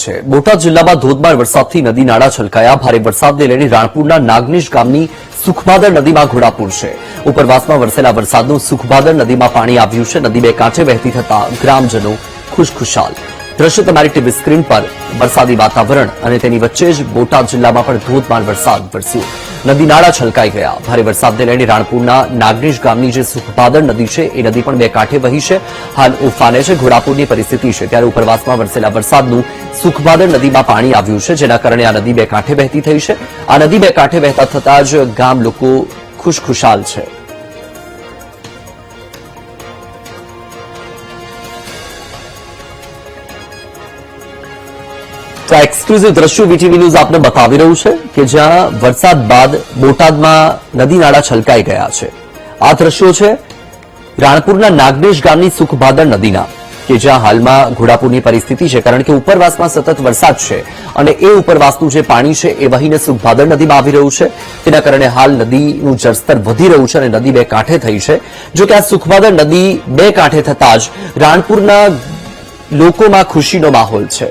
છે। બોટાદ જિલ્લામાં ધોધમાર વરસાદથી નદી નાળા છલકાયા। ભારે વરસાદને લઈને રાણપુરના નાગનેશ ગામની સુખભાદર નદીમાં ઘોડાપૂર છે। ઉપરવાસમાં વરસેલા વરસાદનું સુખભાદર નદીમાં પાણી આવ્યું છે। નદી બે કાંઠે વહેતી થતા ગ્રામજનો ખુશખુશાલ। દ્રશ્ય તમારી ટીવી સ્ક્રીન પર વરસાદી વાતાવરણ અને તેની વચ્ચે જ બોટાદ જિલ્લામાં પણ ધોધમાર વરસાદ વરસ્યો। નદી નાળા છલકાઈ ગયા। ભારે વરસાદને લઈને રાણપુરના નાગનેશ ગામની જે સુખભાદર નદી છે એ નદી પણ બે કાંઠે વહી છે। હાલ ઉફાને છે, ઘોડાપૂરની પરિસ્થિતિ છે। ત્યારે ઉપરવાસમાં વરસેલા વરસાદનું સુખભાદર નદીમાં પાણી આવ્યું છે, જેના કારણે આ નદી બે કાંઠે વહેતી થઈ છે। આ નદી બે કાંઠે વહેતા થતા જ ગામ લોકો ખુશખુશાલ છે। તો આ એક્સક્લુઝિવ દ્રશ્યો વીટીવી ન્યૂઝ આપને બતાવી રહ્યું છે કે જ્યાં વરસાદ બાદ બોટાદમાં નદી નાળા છલકાઈ ગયા છે। આ દ્રશ્યો છે રાણપુરના નાગનેશ ગામની સુખભાદર નદીના, કે જ્યાં હાલમાં ઘોડાપૂરની પરિસ્થિતિ છે, કારણ કે ઉપરવાસમાં સતત વરસાદ છે અને એ ઉપરવાસનું જે પાણી છે એ વહીને સુખભાદર નદીમાં આવી રહ્યું છે। તેના કારણે હાલ નદીનું જળસ્તર વધી રહ્યું છે અને નદી બે કાંઠે થઈ છે। જો કે આ સુખભાદર નદી બે કાંઠે થતા જ રાણપુરના લોકોમાં ખુશીનો માહોલ છે।